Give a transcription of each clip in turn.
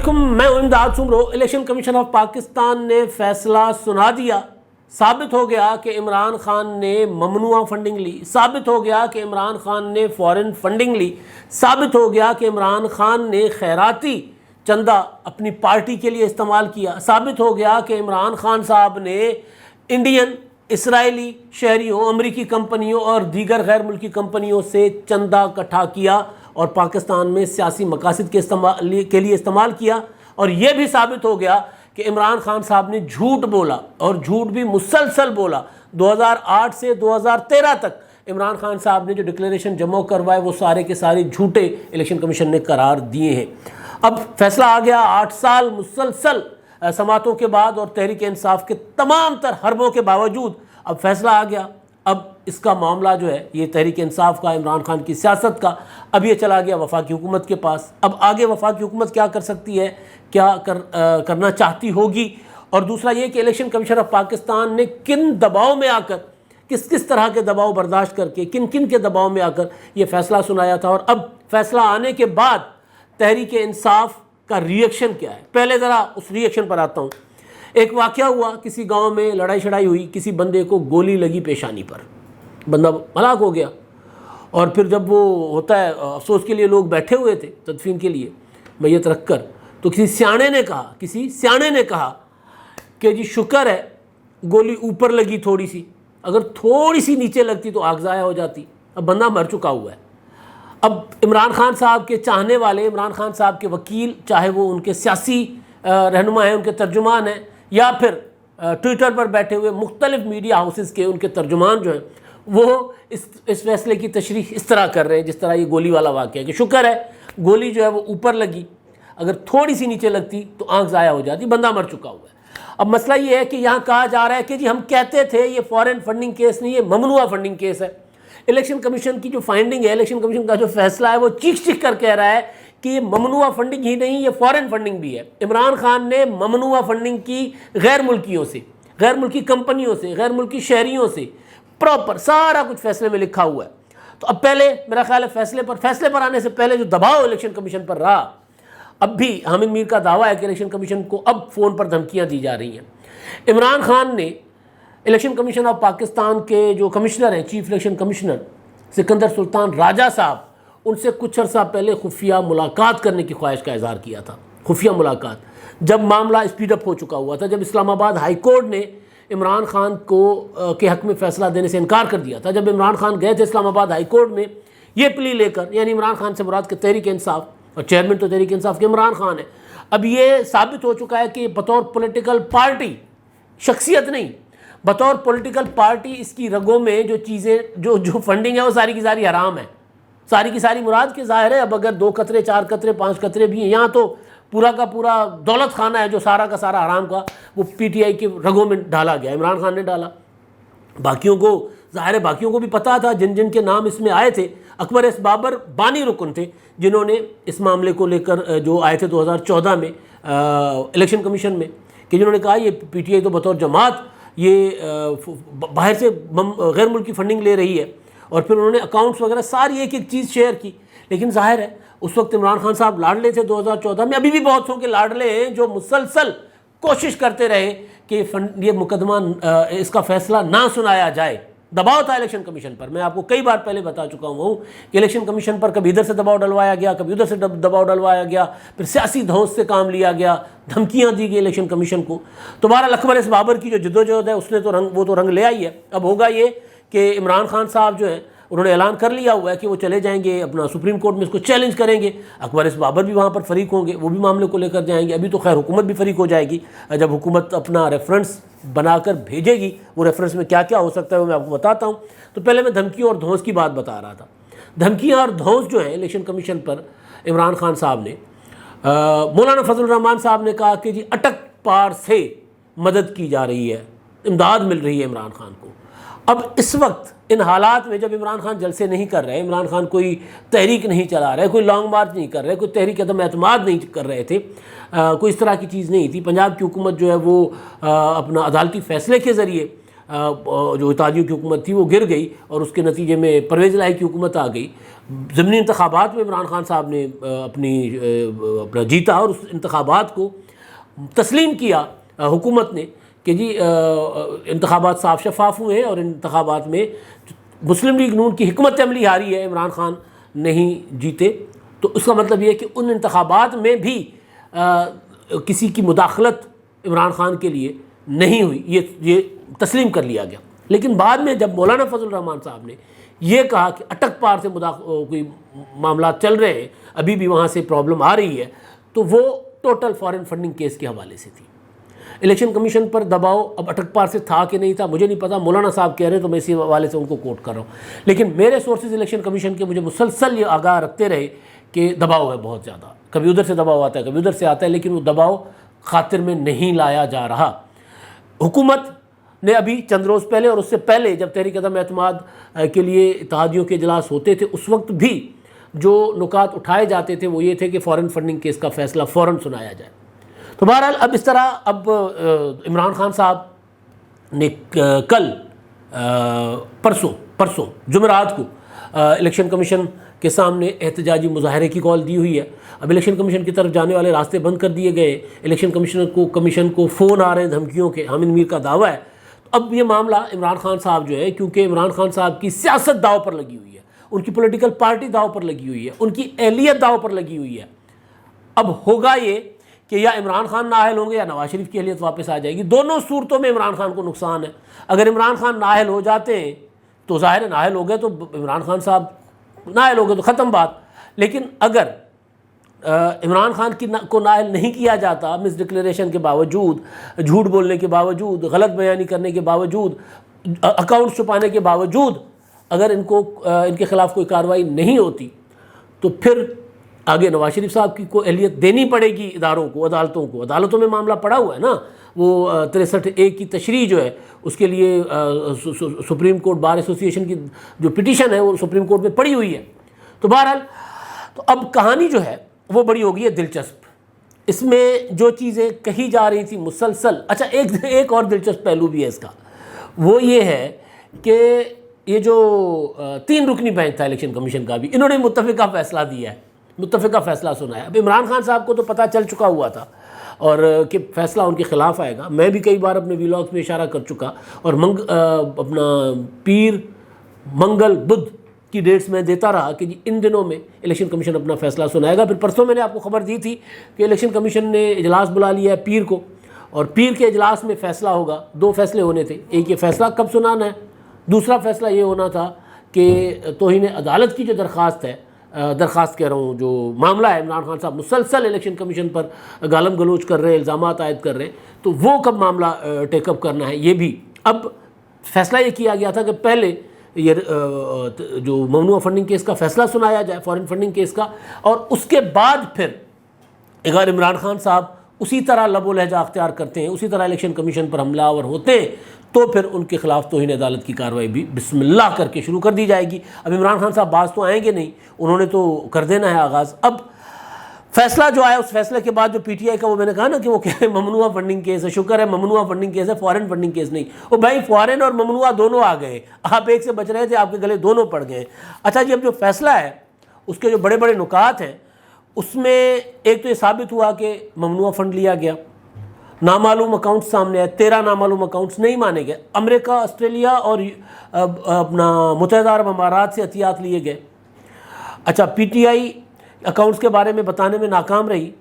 علیکم، میں امداد Soomro. Election commission of Pakistan نے فیصلہ سنا دیا۔ ثابت ہو گیا کہ عمران خان نے ممنوعہ فنڈنگ لی، ثابت ہو گیا کہ عمران خان نے فورن فنڈنگ لی، ثابت ہو گیا کہ عمران خان نے خیراتی چندہ اپنی پارٹی کے لیے استعمال کیا، ثابت ہو گیا کہ عمران خان صاحب نے انڈین، اسرائیلی شہریوں، امریکی کمپنیوں اور دیگر غیر ملکی کمپنیوں سے چندہ اکٹھا کیا اور پاکستان میں سیاسی مقاصد کے لیے استعمال کیا۔ اور یہ بھی ثابت ہو گیا کہ عمران خان صاحب نے جھوٹ بولا، اور جھوٹ بھی مسلسل بولا۔ 2008 سے 2013 تک عمران خان صاحب نے جو ڈکلیریشن جمع کروائے وہ سارے کے سارے جھوٹے الیکشن کمیشن نے قرار دیے ہیں۔ اب فیصلہ آ گیا 8 سال مسلسل سماعتوں کے بعد اور تحریک انصاف کے تمام تر حربوں کے باوجود اب فیصلہ آ گیا۔ اب اس کا معاملہ جو ہے یہ تحریک انصاف کا، عمران خان کی سیاست کا، اب یہ چلا گیا وفاقی حکومت کے پاس۔ اب آگے وفاقی حکومت کیا کر سکتی ہے، کیا کرنا چاہتی ہوگی، اور دوسرا یہ کہ الیکشن کمیشن آف پاکستان نے کن دباؤ میں آ کر، کس طرح کے دباؤ برداشت کر کے، کن کے دباؤ میں آ کر یہ فیصلہ سنایا تھا، اور اب فیصلہ آنے کے بعد تحریک انصاف کا ریئیکشن کیا ہے۔ پہلے ذرا اس ریئیکشن پر آتا ہوں۔ ایک واقعہ ہوا، کسی گاؤں میں لڑائی شڑائی ہوئی، کسی بندے کو گولی لگی پیشانی پر، بندہ ہلاک ہو گیا۔ اور پھر جب وہ ہوتا ہے، افسوس کے لیے لوگ بیٹھے ہوئے تھے تدفین کے لیے میت رکھ کر، تو کسی سیانے نے کہا کہ جی شکر ہے گولی اوپر لگی تھوڑی سی، اگر تھوڑی سی نیچے لگتی تو آگ ضائع ہو جاتی۔ اب بندہ مر چکا ہوا ہے۔ اب عمران خان صاحب کے چاہنے والے، عمران خان صاحب کے وکیل، چاہے وہ ان کے سیاسی رہنما ہیں، ان کے ترجمان ہیں، یا پھر ٹویٹر پر بیٹھے ہوئے مختلف میڈیا ہاؤسز کے ان کے ترجمان جو ہیں، وہ اس فیصلے کی تشریح اس طرح کر رہے ہیں جس طرح یہ گولی والا واقعہ ہے، کہ شکر ہے گولی جو ہے وہ اوپر لگی، اگر تھوڑی سی نیچے لگتی تو آنکھ ضائع ہو جاتی، بندہ مر چکا ہوا ہے۔ اب مسئلہ یہ ہے کہ یہاں کہا جا رہا ہے کہ جی ہم کہتے تھے یہ فورن فنڈنگ کیس نہیں، یہ ممنوعہ فنڈنگ کیس ہے۔ الیکشن کمیشن کی جو فائنڈنگ ہے، الیکشن کمیشن کا جو فیصلہ ہے، وہ چیخ کر کہہ رہا ہے کہ یہ ممنوعہ فنڈنگ ہی نہیں، یہ فورن فنڈنگ بھی ہے۔ عمران خان نے ممنوعہ فنڈنگ کی غیر ملکیوں سے، غیر ملکی کمپنیوں سے، غیر ملکی شہریوں سے، پراپر سارا کچھ فیصلے میں لکھا ہوا ہے۔ تو اب پہلے میرا خیال ہے فیصلے پر آنے سے پہلے جو دباؤ الیکشن کمیشن پر رہا، اب بھی حامد میر کا دعویٰ ہے کہ الیکشن کمیشن کو اب فون پر دھمکیاں دی جا رہی ہیں۔ عمران خان نے الیکشن کمیشن آف پاکستان کے جو کمشنر ہیں، چیف الیکشن کمشنر سکندر سلطان راجہ صاحب، ان سے کچھ عرصہ پہلے خفیہ ملاقات کرنے کی خواہش کا اظہار کیا تھا۔ خفیہ ملاقات جب معاملہ اسپیڈ اپ ہو چکا ہوا تھا، جب اسلام آباد ہائی کورٹ نے عمران خان کے حق میں فیصلہ دینے سے انکار کر دیا تھا، جب عمران خان گئے تھے اسلام آباد ہائی کورٹ میں یہ پلی لے کر، یعنی عمران خان سے مراد کہ تحریک انصاف، اور چیئرمین تو تحریک انصاف کے عمران خان ہے، اب یہ ثابت ہو چکا ہے کہ بطور پولیٹیکل پارٹی، شخصیت نہیں، بطور پولیٹیکل پارٹی اس کی رگوں میں جو چیزیں، جو فنڈنگ ہے وہ ساری کی ساری حرام ہے، ساری کی ساری مراد کے ظاہر ہے۔ اب اگر 2 قطرے 4 قطرے 5 قطرے بھی ہیں، یہاں تو پورا کا پورا دولت خانہ ہے جو سارا کا سارا حرام کا، وہ پی ٹی آئی کے رگوں میں ڈالا گیا، عمران خان نے ڈالا۔ باقیوں کو ظاہر ہے، باقیوں کو بھی پتہ تھا، جن کے نام اس میں آئے تھے۔ اکبر ایس بابر بانی رکن تھے جنہوں نے اس معاملے کو لے کر جو آئے تھے 2014 میں الیکشن کمیشن میں، کہ جنہوں نے کہا یہ پی ٹی آئی تو بطور جماعت یہ باہر سے غیر ملکی فنڈنگ لے رہی ہے، اور پھر انہوں نے اکاؤنٹس وغیرہ ساری ایک چیز شیئر کی۔ لیکن ظاہر ہے اس وقت عمران خان صاحب لاڈلے تھے 2014 میں، ابھی بھی بہت سو کے لاڈلے ہیں جو مسلسل کوشش کرتے رہے کہ یہ مقدمہ، اس کا فیصلہ نہ سنایا جائے۔ دباؤ تھا الیکشن کمیشن پر، میں آپ کو کئی بار پہلے بتا چکا ہوں کہ الیکشن کمیشن پر کبھی ادھر سے دباؤ ڈلوایا گیا، کبھی ادھر سے دباؤ ڈلوایا گیا، پھر سیاسی دھونس سے کام لیا گیا، دھمکیاں دی گئی الیکشن کمیشن کو۔ تو بہرحال اکبر ایس بابر کی جو جدوجہد ہے اس نے تو وہ تو رنگ لے آئی ہے۔ اب ہوگا یہ کہ عمران خان صاحب جو ہیں انہوں نے اعلان کر لیا ہوا ہے کہ وہ چلے جائیں گے اپنا سپریم کورٹ میں، اس کو چیلنج کریں گے۔ اکبر ایس بابر بھی وہاں پر فریق ہوں گے، وہ بھی معاملے کو لے کر جائیں گے۔ ابھی تو خیر حکومت بھی فریق ہو جائے گی جب حکومت اپنا ریفرنس بنا کر بھیجے گی۔ وہ ریفرنس میں کیا کیا ہو سکتا ہے وہ میں آپ کو بتاتا ہوں۔ تو پہلے میں دھمکیوں اور دھونس کی بات بتا رہا تھا۔ دھمکیاں اور دھونس جو ہیں الیکشن کمیشن پر عمران خان صاحب نے، مولانا فضل الرحمان صاحب نے کہا کہ جی اٹک پار سے مدد کی جا رہی ہے، امداد مل رہی ہے عمران خان کو۔ اب اس وقت ان حالات میں جب عمران خان جلسے نہیں کر رہے، عمران خان کوئی تحریک نہیں چلا رہے، کوئی لانگ مارچ نہیں کر رہے، کوئی تحریک عدم اعتماد نہیں کر رہے تھے، کوئی اس طرح کی چیز نہیں تھی، پنجاب کی حکومت جو ہے وہ اپنا عدالتی فیصلے کے ذریعے جو اتحادیوں کی حکومت تھی وہ گر گئی اور اس کے نتیجے میں پرویز الہی کی حکومت آ گئی. ضمنی انتخابات میں عمران خان صاحب نے اپنا جیتا اور اس انتخابات کو تسلیم کیا حکومت نے کہ جی انتخابات صاف شفاف ہوئے ہیں اور انتخابات میں مسلم لیگ نون کی حکمت عملی ہاری ہے, عمران خان نہیں جیتے. تو اس کا مطلب یہ ہے کہ ان انتخابات میں بھی کسی کی مداخلت عمران خان کے لیے نہیں ہوئی, یہ تسلیم کر لیا گیا. لیکن بعد میں جب مولانا فضل الرحمان صاحب نے یہ کہا کہ اٹک پار سے کوئی معاملات چل رہے ہیں, ابھی بھی وہاں سے پرابلم آ رہی ہے, تو وہ ٹوٹل فارن فنڈنگ کیس کے حوالے سے تھی. الیکشن کمیشن پر دباؤ اب اٹک پار سے تھا کہ نہیں تھا مجھے نہیں پتا, مولانا صاحب کہہ رہے ہیں تو میں اسی حوالے سے ان کو کوٹ کر رہا ہوں. لیکن میرے سورسز الیکشن کمیشن کے مجھے مسلسل یہ آگاہ رکھتے رہے کہ دباؤ ہے بہت زیادہ, کبھی ادھر سے دباؤ آتا ہے کبھی ادھر سے آتا ہے, لیکن وہ دباؤ خاطر میں نہیں لایا جا رہا. حکومت نے ابھی چند روز پہلے اور اس سے پہلے جب تحریک عدم اعتماد کے لیے اتحادیوں کے اجلاس ہوتے تھے اس وقت بھی جو نکات اٹھائے جاتے تھے وہ یہ تھے کہ فارن فنڈنگ کیس کا فیصلہ فوراً سنایا جائے. تو بہرحال اب اس طرح اب عمران خان صاحب نے کل پرسوں جمعرات کو الیکشن کمیشن کے سامنے احتجاجی مظاہرے کی کال دی ہوئی ہے. اب الیکشن کمیشن کی طرف جانے والے راستے بند کر دیے گئے. الیکشن کمیشن کو فون آ رہے ہیں دھمکیوں کے. حامد میر کا دعویٰ ہے. تو اب یہ معاملہ عمران خان صاحب جو ہے, کیونکہ عمران خان صاحب کی سیاست داؤ پر لگی ہوئی ہے, ان کی پولیٹیکل پارٹی داؤ پر لگی ہوئی ہے, ان کی اہلیت داؤ پر لگی ہوئی ہے. اب ہوگا یہ کہ یا عمران خان نااہل ہوں گے یا نواز شریف کی اہلیت واپس آ جائے گی. دونوں صورتوں میں عمران خان کو نقصان ہے. اگر عمران خان نااہل ہو جاتے ہیں تو ظاہر ہے نااہل ہو گئے تو عمران خان صاحب نااہل ہو گئے تو ختم بات. لیکن اگر عمران خان کو نااہل نہیں کیا جاتا, مس ڈکلیریشن کے باوجود, جھوٹ بولنے کے باوجود, غلط بیانی کرنے کے باوجود, اکاؤنٹ چھپانے کے باوجود اگر ان کے خلاف کوئی کارروائی نہیں ہوتی تو پھر آگے نواز شریف صاحب کی کو اہلیت دینی پڑے گی اداروں کو, عدالتوں کو. عدالتوں میں معاملہ پڑا ہوا ہے نا, وہ 63A کی تشریح جو ہے اس کے لیے سپریم کورٹ بار ایسوسی ایشن کی جو پٹیشن ہے وہ سپریم کورٹ میں پڑی ہوئی ہے. تو بہرحال تو اب کہانی جو ہے وہ بڑی ہو گئی ہے دلچسپ. اس میں جو چیزیں کہی جا رہی تھی مسلسل, اچھا ایک اور دلچسپ پہلو بھی ہے اس کا, وہ یہ ہے کہ یہ جو 3 رکنی بینچ تھا الیکشن کمیشن کا بھی, انہوں نے متفقہ فیصلہ دیا ہے, متفقہ فیصلہ سنایا. اب عمران خان صاحب کو تو پتہ چل چکا ہوا تھا اور کہ فیصلہ ان کے خلاف آئے گا. میں بھی کئی بار اپنے ویلاگز میں اشارہ کر چکا اور اپنا پیر منگل بدھ کی ڈیٹس میں دیتا رہا کہ جی ان دنوں میں الیکشن کمیشن اپنا فیصلہ سنائے گا. پھر پرسوں میں نے آپ کو خبر دی تھی کہ الیکشن کمیشن نے اجلاس بلا لیا ہے پیر کو, اور پیر کے اجلاس میں فیصلہ ہوگا. 2 فیصلے ہونے تھے, ایک یہ فیصلہ کب سنانا ہے, دوسرا فیصلہ یہ ہونا تھا کہ توہین عدالت کی جو درخواست کہہ رہا ہوں, جو معاملہ ہے عمران خان صاحب مسلسل الیکشن کمیشن پر گالم گلوچ کر رہے ہیں, الزامات عائد کر رہے ہیں, تو وہ کب معاملہ ٹیک اپ کرنا ہے یہ بھی. اب فیصلہ یہ کیا گیا تھا کہ پہلے یہ جو ممنوع فنڈنگ کیس کا فیصلہ سنایا جائے, فارن فنڈنگ کیس کا, اور اس کے بعد پھر اگر عمران خان صاحب اسی طرح لب و لہجہ اختیار کرتے ہیں, اسی طرح الیکشن کمیشن پر حملہ آور ہوتے ہیں, تو پھر ان کے خلاف توہین عدالت کی کارروائی بھی بسم اللہ کر کے شروع کر دی جائے گی. اب عمران خان صاحب باز تو آئیں گے نہیں, انہوں نے تو کر دینا ہے آغاز. اب فیصلہ جو آیا اس فیصلے کے بعد جو پی ٹی آئی کا, وہ میں نے کہا نا کہ وہ کہہ رہے ممنوع فنڈنگ کیس ہے, شکر ہے ممنوع فنڈنگ کیس ہے, فارن فنڈنگ کیس نہیں. وہ بھائی فارن اور ممنوع دونوں آ گئے, آپ ایک سے بچ رہے تھے, آپ کے گلے دونوں پڑ گئے. اچھا جی, اب جو فیصلہ ہے اس کے جو بڑے بڑے نکات ہیں اس میں ایک تو یہ ثابت ہوا کہ ممنوع فنڈ لیا گیا, نامعلوم اکاؤنٹس سامنے آئے, 13 نامعلوم اکاؤنٹس نہیں مانے گئے. امریکہ, آسٹریلیا اور اپنا متحدہ عرب امارات سے عطیات لیے گئے. اچھا, پی ٹی آئی اکاؤنٹس کے بارے میں بتانے میں ناکام رہی,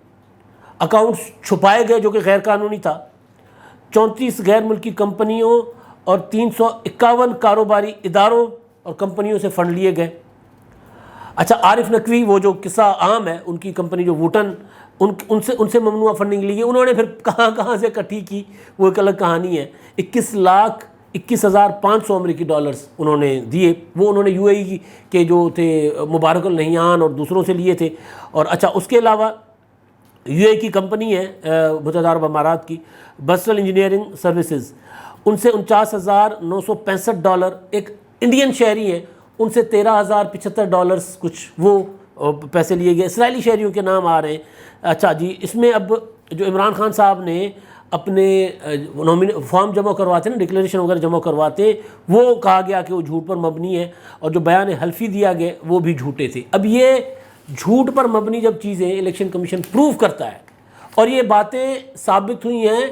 اکاؤنٹس چھپائے گئے جو کہ غیر قانونی تھا. 34 غیر ملکی کمپنیوں اور 351 کاروباری اداروں اور کمپنیوں سے فنڈ لیے گئے. اچھا, عارف نقوی, وہ جو قصہ عام ہے, ان کی کمپنی جو ووٹن, ان سے ممنوع فنڈنگ لی گئی. انہوں نے پھر کہاں سے اکٹھی کی وہ ایک الگ کہانی ہے. 21,21,500 امریکی ڈالرز انہوں نے دیے. وہ انہوں نے یو اے ای کے جو تھے مبارک النہیان اور دوسروں سے لیے تھے. اور اچھا, اس کے علاوہ یو اے کی کمپنی ہے متحدہ عرب امارات کی, بسٹل انجینئرنگ سروسز, ان سے $49,965, ایک انڈین شہری ہیں ان سے $13,075 کچھ وہ پیسے لیے گئے. اسرائیلی شہریوں کے نام آ رہے ہیں. اچھا جی, اس میں اب جو عمران خان صاحب نے اپنے فارم جمع کرواتے ہیں نا، ڈکلیریشن وغیرہ جمع کرواتے ہیں، وہ کہا گیا کہ وہ جھوٹ پر مبنی ہے، اور جو بیان حلفی دیا گیا وہ بھی جھوٹے تھے۔ اب یہ جھوٹ پر مبنی جب چیزیں الیکشن کمیشن پروف کرتا ہے، اور یہ باتیں ثابت ہوئی ہیں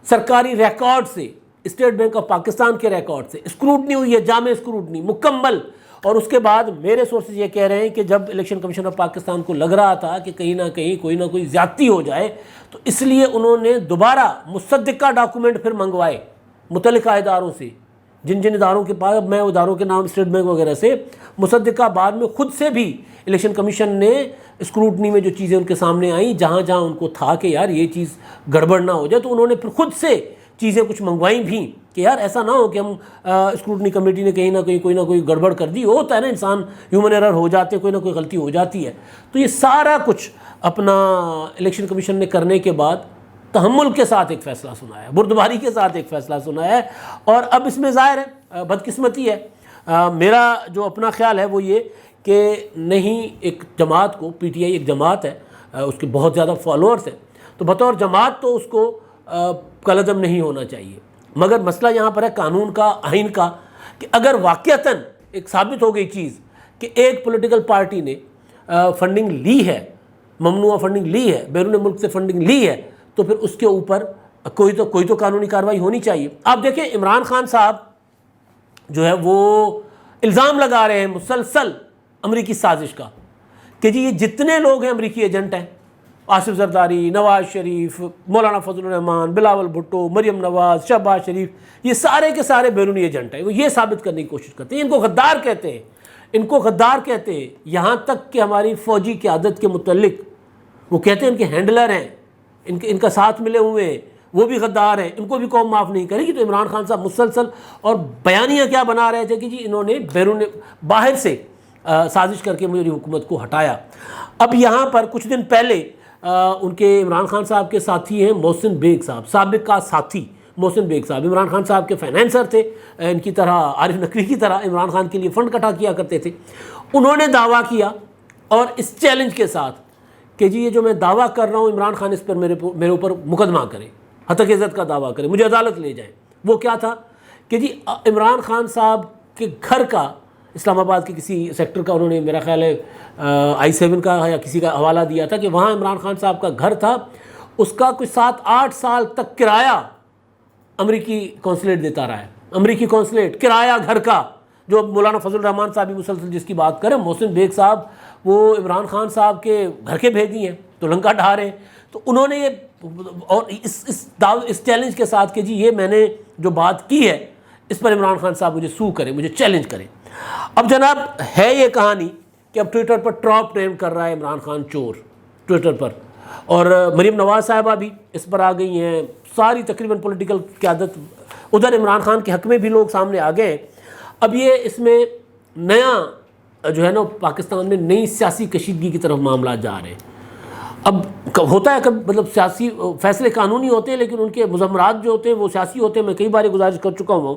سرکاری ریکارڈ سے، اسٹیٹ بینک آف پاکستان کے ریکارڈ سے، اسکروٹنی ہوئی ہے، جامع اسکروٹنی مکمل، اور اس کے بعد میرے سورسز یہ کہہ رہے ہیں کہ جب الیکشن کمیشن آف پاکستان کو لگ رہا تھا کہ کہیں نہ کہیں کوئی نہ کوئی زیادتی ہو جائے، تو اس لیے انہوں نے دوبارہ مصدقہ ڈاکومنٹ پھر منگوائے متعلقہ اداروں سے، جن جن اداروں کے پاس، میں اداروں کے نام اسٹیٹ بینک وغیرہ سے، مصدقہ بعد میں خود سے بھی الیکشن کمیشن نے اسکروٹنی میں جو چیزیں ان کے سامنے آئیں، جہاں جہاں ان کو تھا کہ یار یہ چیز گڑبڑ نہ ہو جائے، تو انہوں نے پھر خود سے چیزیں کچھ منگوائیں بھی کہ یار ایسا نہ ہو کہ ہم اسکروٹنی کمیٹی نے کہیں نہ کہیں کوئی نہ کوئی گڑبڑ کر دی، ہوتا ہے نا، انسان ہیومن ایرر ہو جاتے، کوئی نہ کوئی غلطی ہو جاتی ہے۔ تو یہ سارا کچھ اپنا الیکشن کمیشن نے کرنے کے بعد تحمل کے ساتھ ایک فیصلہ سنایا ہے، بردباری کے ساتھ ایک فیصلہ سنایا ہے، اور اب اس میں ظاہر ہے بدقسمتی ہے۔ میرا جو اپنا خیال ہے وہ یہ کہ نہیں، ایک جماعت کو، پی ٹی آئی ایک جماعت ہے، اس کے بہت زیادہ فالوورز ہیں، تو بطور جماعت تو اس کو کالعدم نہیں ہونا چاہیے، مگر مسئلہ یہاں پر ہے قانون کا، آئین کا، کہ اگر واقعتاً ایک ثابت ہو گئی چیز کہ ایک پولیٹیکل پارٹی نے فنڈنگ لی ہے، ممنوعہ فنڈنگ لی ہے، بیرون ملک سے فنڈنگ لی ہے، تو پھر اس کے اوپر کوئی تو قانونی کارروائی ہونی چاہیے۔ آپ دیکھیں عمران خان صاحب جو ہے وہ الزام لگا رہے ہیں مسلسل امریکی سازش کا، کہ جی یہ جتنے لوگ ہیں امریکی ایجنٹ ہیں، آصف زرداری، نواز شریف، مولانا فضل الرحمان، بلاول بھٹو، مریم نواز، شہباز شریف، یہ سارے کے سارے بیرونی ایجنٹ ہیں۔ وہ یہ ثابت کرنے کی کوشش کرتے ہیں، ان کو غدار کہتے ہیں، ان کو غدار کہتے ہیں، یہاں تک کہ ہماری فوجی قیادت کے متعلق وہ کہتے ہیں ان کے ہینڈلر ہیں، ان کا ساتھ ملے ہوئے ہیں، وہ بھی غدار ہیں، ان کو بھی قوم معاف نہیں کرے گی۔ تو عمران خان صاحب مسلسل اور بیانیہ کیا بنا رہے تھے کہ جی انہوں نے باہر سے سازش کر کے میری حکومت کو ہٹایا۔ اب یہاں پر کچھ دن پہلے ان کے عمران خان صاحب کے ساتھی ہیں محسن بیگ صاحب، سابق کا ساتھی محسن بیگ صاحب، عمران خان صاحب کے فائنینسر تھے، ان کی طرح عارف نقوی کی طرح عمران خان کے لیے فنڈ اکٹھا کیا کرتے تھے۔ انہوں نے دعویٰ کیا اور اس چیلنج کے ساتھ کہ جی یہ جو میں دعویٰ کر رہا ہوں عمران خان اس پر میرے اوپر مقدمہ کرے، ہتک عزت کا دعویٰ کرے، مجھے عدالت لے جائیں۔ وہ کیا تھا کہ جی عمران خان صاحب کے گھر کا، اسلام آباد کے کسی سیکٹر کا، انہوں نے میرا خیال ہے I-7 کا یا کسی کا حوالہ دیا تھا کہ وہاں عمران خان صاحب کا گھر تھا، اس کا کوئی 7-8 سال تک کرایہ امریکی کونسلیٹ دیتا رہا ہے، امریکی کونسلیٹ کرایہ گھر کا، جو مولانا فضل الرحمان صاحب بھی مسلسل جس کی بات کریں، محسن بیگ صاحب وہ عمران خان صاحب کے گھر کے بھیجی ہیں تو لنکا ڈھا رہے ہیں۔ تو انہوں نے یہ اور اس چیلنج کے ساتھ کہ جی یہ میں نے جو بات کی ہے اس پر عمران خان صاحب مجھے سو کریں، مجھے چیلنج کریں۔ اب جناب ہے یہ کہانی کہ اب ٹویٹر پر ٹراپ ٹرین کر رہا ہے عمران خان چور ٹویٹر پر، اور مریم نواز صاحبہ بھی اس پر آ گئی ہیں، ساری تقریباً پولیٹیکل قیادت، ادھر عمران خان کے حق میں بھی لوگ سامنے آ گئے ہیں۔ اب یہ اس میں نیا جو ہے نا پاکستان میں نئی سیاسی کشیدگی کی طرف معاملات جا رہے ہیں۔ اب ہوتا ہے کہ مطلب سیاسی فیصلے قانونی ہوتے ہیں لیکن ان کے مضمرات جو ہوتے ہیں وہ سیاسی ہوتے ہیں۔ میں کئی بار گزارش کر چکا ہوں،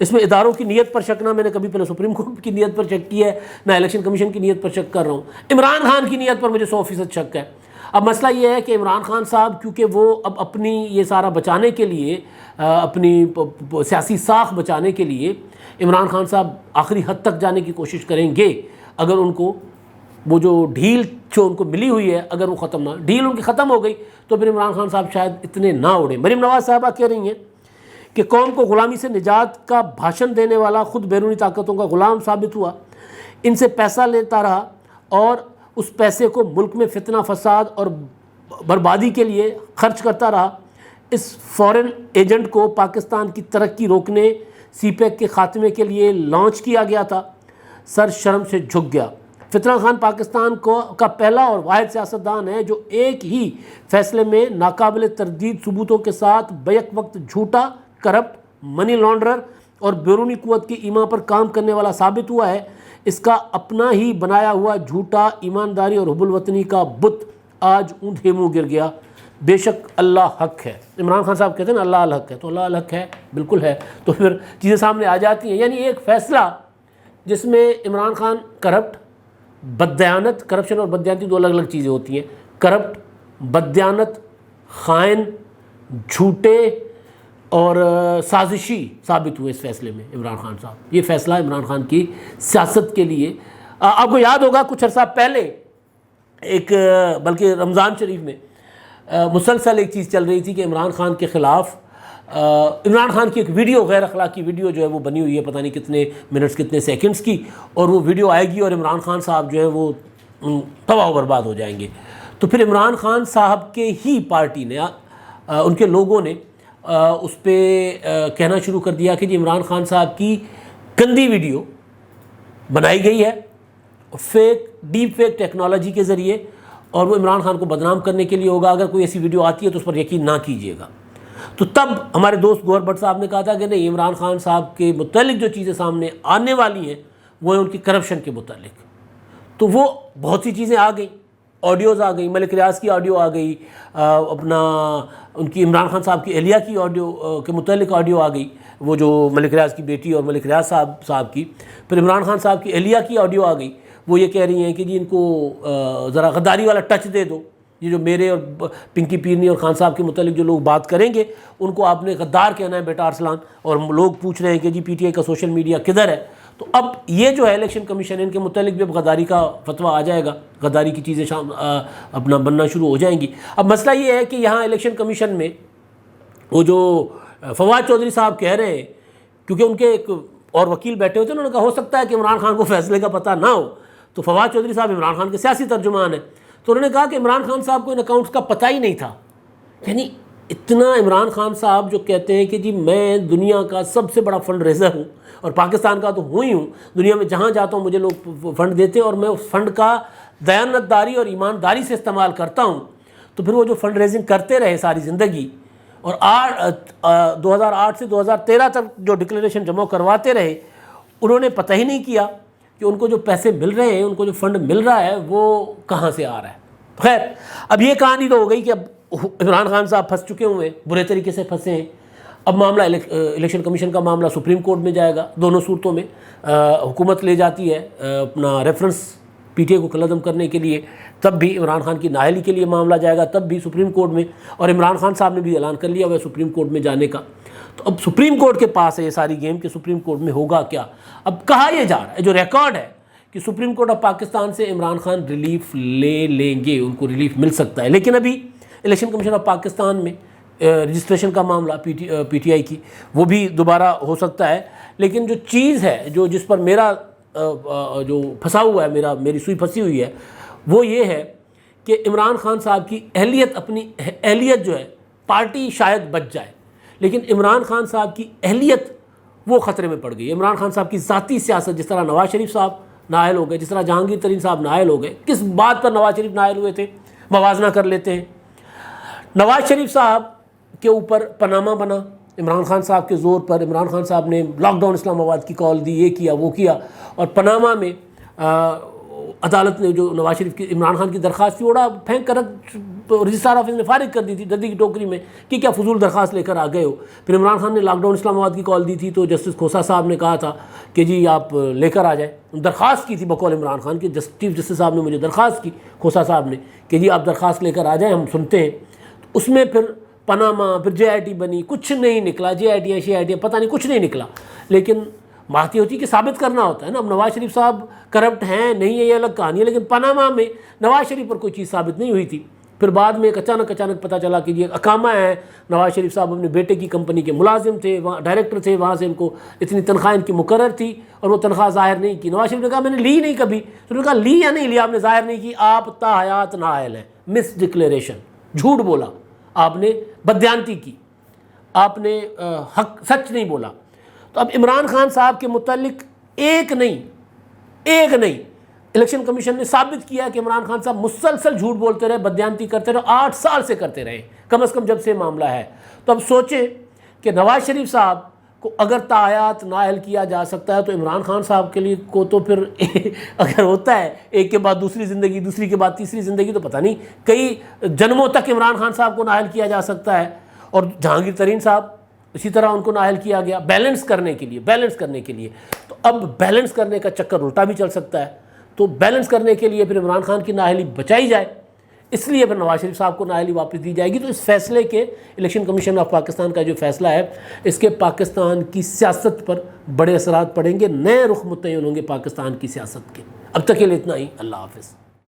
اس میں اداروں کی نیت پر شک نہ، میں نے کبھی پہلے سپریم کورٹ کی نیت پر شک کی ہے، نہ الیکشن کمیشن کی نیت پر شک کر رہا ہوں، عمران خان کی نیت پر مجھے 100% شک ہے۔ اب مسئلہ یہ ہے کہ عمران خان صاحب کیونکہ وہ اب اپنی یہ سارا بچانے کے لیے، اپنی سیاسی ساکھ بچانے کے لیے عمران خان صاحب آخری حد تک جانے کی کوشش کریں گے۔ اگر ان کو وہ جو ڈھیل جو ان کو ملی ہوئی ہے، اگر وہ ختم نہ، ڈھیل ان کی ختم ہو گئی تو پھر عمران خان صاحب شاید اتنے نہ اڑیں۔ مریم نواز صاحبہ کہہ رہی ہیں کہ قوم کو غلامی سے نجات کا بھاشن دینے والا خود بیرونی طاقتوں کا غلام ثابت ہوا، ان سے پیسہ لیتا رہا اور اس پیسے کو ملک میں فتنہ فساد اور بربادی کے لیے خرچ کرتا رہا۔ اس فورن ایجنٹ کو پاکستان کی ترقی روکنے، سی پیک کے خاتمے کے لیے لانچ کیا گیا تھا، سر شرم سے جھک گیا۔ فتنہ خان پاکستان کا پہلا اور واحد سیاستدان ہے جو ایک ہی فیصلے میں ناقابل تردید ثبوتوں کے ساتھ بیک وقت جھوٹا، کرپٹ، منی لانڈرر اور بیرونی قوت کی ایما پر کام کرنے والا ثابت ہوا ہے۔ اس کا اپنا ہی بنایا ہوا جھوٹا ایمانداری اور حب الوطنی کا بت آج اونھے منہ گر گیا۔ بے شک اللہ حق ہے۔ عمران خان صاحب کہتے ہیں نا اللہ الحق ہے، تو اللہ الحق ہے، بالکل ہے، تو پھر چیزیں سامنے آ جاتی ہیں۔ یعنی ایک فیصلہ جس میں عمران خان کرپٹ، بددیانت، کرپشن اور بددیانتی دو الگ الگ چیزیں ہوتی ہیں، کرپٹ، بددیانت، خائن، جھوٹے اور سازشی ثابت ہوئے اس فیصلے میں عمران خان صاحب. یہ فیصلہ عمران خان کی سیاست کے لیے آپ کو یاد ہوگا کچھ عرصہ پہلے ایک بلکہ رمضان شریف میں مسلسل ایک چیز چل رہی تھی کہ عمران خان کے خلاف عمران خان کی ایک ویڈیو غیر اخلاقی ویڈیو جو ہے وہ بنی ہوئی ہے پتہ نہیں کتنے منٹس کتنے سیکنڈز کی, اور وہ ویڈیو آئے گی اور عمران خان صاحب جو ہے وہ تباہ و برباد ہو جائیں گے. تو پھر عمران خان صاحب کے ہی پارٹی نے ان کے لوگوں نے اس پہ کہنا شروع کر دیا کہ جی عمران خان صاحب کی گندی ویڈیو بنائی گئی ہے ڈیپ فیک ٹیکنالوجی کے ذریعے, اور وہ عمران خان کو بدنام کرنے کے لیے ہوگا. اگر کوئی ایسی ویڈیو آتی ہے تو اس پر یقین نہ کیجیے گا. تو تب ہمارے دوست گور بٹ صاحب نے کہا تھا کہ نہیں, عمران خان صاحب کے متعلق جو چیزیں سامنے آنے والی ہیں وہ ہیں ان کی کرپشن کے متعلق. تو وہ بہت سی چیزیں آ گئیں, آڈیوز آ گئیں, ملک ریاض کی آڈیو آ گئی, اپنا ان کی عمران خان صاحب کی اہلیہ کی آڈیو کے متعلق آڈیو آ گئی, وہ جو ملک ریاض کی بیٹی اور ملک ریاض صاحب کی. پھر عمران خان صاحب کی اہلیہ کی آڈیو آ گئی, وہ یہ کہہ رہی ہیں کہ جی ان کو ذرا غداری والا ٹچ دے دو. یہ جو میرے اور پنکی پیرنی اور خان صاحب کے متعلق جو لوگ بات کریں گے ان کو آپ نے غدار کہنا ہے بیٹا ارسلان, اور لوگ پوچھ رہے ہیں کہ جی پی ٹی آئی کا سوشل میڈیا کدھر ہے. تو اب یہ جو ہے الیکشن کمیشن ان کے متعلق بھی اب غداری کا فتویٰ آ جائے گا, غداری کی چیزیں اپنا بننا شروع ہو جائیں گی. اب مسئلہ یہ ہے کہ یہاں الیکشن کمیشن میں وہ جو فواد چودھری صاحب کہہ رہے ہیں, کیونکہ ان کے ایک اور وکیل بیٹھے ہوتے ہیں, انہوں نے کہا ہو سکتا ہے کہ عمران خان کو فیصلے کا پتہ نہ ہو. تو فواد چودھری صاحب عمران خان کے سیاسی ترجمان ہیں, تو انہوں نے کہا کہ عمران خان صاحب کو ان اکاؤنٹس کا پتہ ہی نہیں تھا. یعنی اتنا عمران خان صاحب جو کہتے ہیں کہ جی میں دنیا کا سب سے بڑا فنڈ ریزر ہوں اور پاکستان کا تو ہی ہوں, دنیا میں جہاں جاتا ہوں مجھے لوگ فنڈ دیتے ہیں اور میں اس فنڈ کا دیانتداری اور ایمانداری سے استعمال کرتا ہوں. تو پھر وہ جو فنڈ ریزنگ کرتے رہے ساری زندگی, اور 2008 سے 2013 تک جو ڈکلیریشن جمع کرواتے رہے, انہوں نے پتہ ہی نہیں کیا کہ ان کو جو پیسے مل رہے ہیں, ان کو جو فنڈ مل رہا ہے وہ کہاں سے آ رہا ہے. خیر, اب یہ کہانی تو ہو گئی کہ اب عمران خان صاحب پھنس چکے ہوئے ہیں, برے طریقے سے پھنسے ہیں. اب معاملہ الیکشن کمیشن کا معاملہ سپریم کورٹ میں جائے گا. دونوں صورتوں میں حکومت لے جاتی ہے اپنا ریفرنس پی ٹی آئی کو کالعدم کرنے کے لیے, تب بھی عمران خان کی نااہلی کے لیے معاملہ جائے گا, تب بھی سپریم کورٹ میں. اور عمران خان صاحب نے بھی اعلان کر لیا وہ سپریم کورٹ میں جانے کا. تو اب سپریم کورٹ کے پاس ہے یہ ساری گیم کہ سپریم کورٹ میں ہوگا کیا. اب کہا یہ جا رہا ہے, جو ریکارڈ ہے, کہ سپریم کورٹ آف پاکستان سے عمران خان ریلیف لے لیں گے, ان کو ریلیف مل سکتا ہے. لیکن ابھی الیکشن کمیشن آف پاکستان میں رجسٹریشن کا معاملہ پی ٹی آئی کی, وہ بھی دوبارہ ہو سکتا ہے. لیکن جو چیز ہے جس پر میرا جو پھنسا ہوا ہے, میری سوئی پھنسی ہوئی ہے, وہ یہ ہے کہ عمران خان صاحب کی اپنی اہلیت جو ہے, پارٹی شاید بچ جائے, لیکن عمران خان صاحب کی اہلیت وہ خطرے میں پڑ گئی. عمران خان صاحب کی ذاتی سیاست, جس طرح نواز شریف صاحب نائل ہو گئے, جس طرح جہانگیر ترین صاحب نائل ہو گئے, کس بات پر نواز شریف نائل ہوئے تھے, موازنہ کر لیتے ہیں. نواز شریف صاحب کے اوپر پاناما بنا عمران خان صاحب کے زور پر. عمران خان صاحب نے لاک ڈاؤن اسلام آباد کی کال دی, یہ کیا وہ کیا, اور پاناما میں عدالت نے جو نواز شریف کی عمران خان کی درخواست تھی اڑا پھینک کر رجسٹرار آفس نے فارغ کر دی تھی جدی کی ٹوکری میں کہ کیا فضول درخواست لے کر آ گئے ہو. پھر عمران خان نے لاک ڈاؤن اسلام آباد کی کال دی تھی تو جسٹس کھوسا صاحب نے کہا تھا کہ جی آپ لے کر آ جائیں. درخواست کی تھی بقول عمران خان کی, چیف جسٹس صاحب نے مجھے درخواست کی, کھوسا صاحب نے, کہ جی آپ درخواست لے کر آ جائیں, ہم سنتے ہیں. اس میں پھر پاناما, پھر جے آئی ٹی بنی, کچھ نہیں نکلا. جے آئی ٹی شے آئی ٹی پتہ نہیں, کچھ نہیں نکلا. لیکن بات یہ ہوتی ہے کہ ثابت کرنا ہوتا ہے نا. اب نواز شریف صاحب کرپٹ ہیں نہیں ہے, یہ الگ کہانی ہے, لیکن پاناما میں نواز شریف پر کوئی چیز ثابت نہیں ہوئی تھی. پھر بعد میں اچانک پتہ چلا کہ یہ اقامہ ہے, نواز شریف صاحب اپنے بیٹے کی کمپنی کے ملازم تھے, وہاں ڈائریکٹر تھے, وہاں سے ان کو اتنی تنخواہ ان کی مقرر تھی اور وہ تنخواہ ظاہر نہیں کی. نواز شریف نے کہا میں نے لی نہیں کبھی. تو انہوں نے کہا لی یا نہیں لی, آپ نے ظاہر نہیں کی, آپ تا حیات نااہل ہیں. مس ڈکلیریشن, جھوٹ بولا آپ نے, بددیانتی کی آپ نے, حق سچ نہیں بولا. تو اب عمران خان صاحب کے متعلق ایک نہیں الیکشن کمیشن نے ثابت کیا کہ عمران خان صاحب مسلسل جھوٹ بولتے رہے, بددیانتی کرتے رہے, 8 سال سے کرتے رہے کم از کم جب سے معاملہ ہے. تو اب سوچیں کہ نواز شریف صاحب کو اگر تاحیات نااہل کیا جا سکتا ہے تو عمران خان صاحب کے لیے کو تو پھر اگر ہوتا ہے ایک کے بعد دوسری زندگی, دوسری کے بعد تیسری زندگی, تو پتہ نہیں کئی جنموں تک عمران خان صاحب کو نااہل کیا جا سکتا ہے. اور جہانگیر ترین صاحب اسی طرح ان کو نااہل کیا گیا بیلنس کرنے کے لیے. تو اب بیلنس کرنے کا چکر الٹا بھی چل سکتا ہے. تو بیلنس کرنے کے لیے پھر عمران خان کی نااہلی بچائی جائے, اس لیے پھر نواز شریف صاحب کو نااہلی واپس دی جائے گی۔ تو اس فیصلے کے الیکشن کمیشن آف پاکستان کا جو فیصلہ ہے اس کے پاکستان کی سیاست پر بڑے اثرات پڑیں گے، نئے رخ متعین ہوں گے پاکستان کی سیاست کے۔ اب تک کے لیے اتنا ہی، اللہ حافظ۔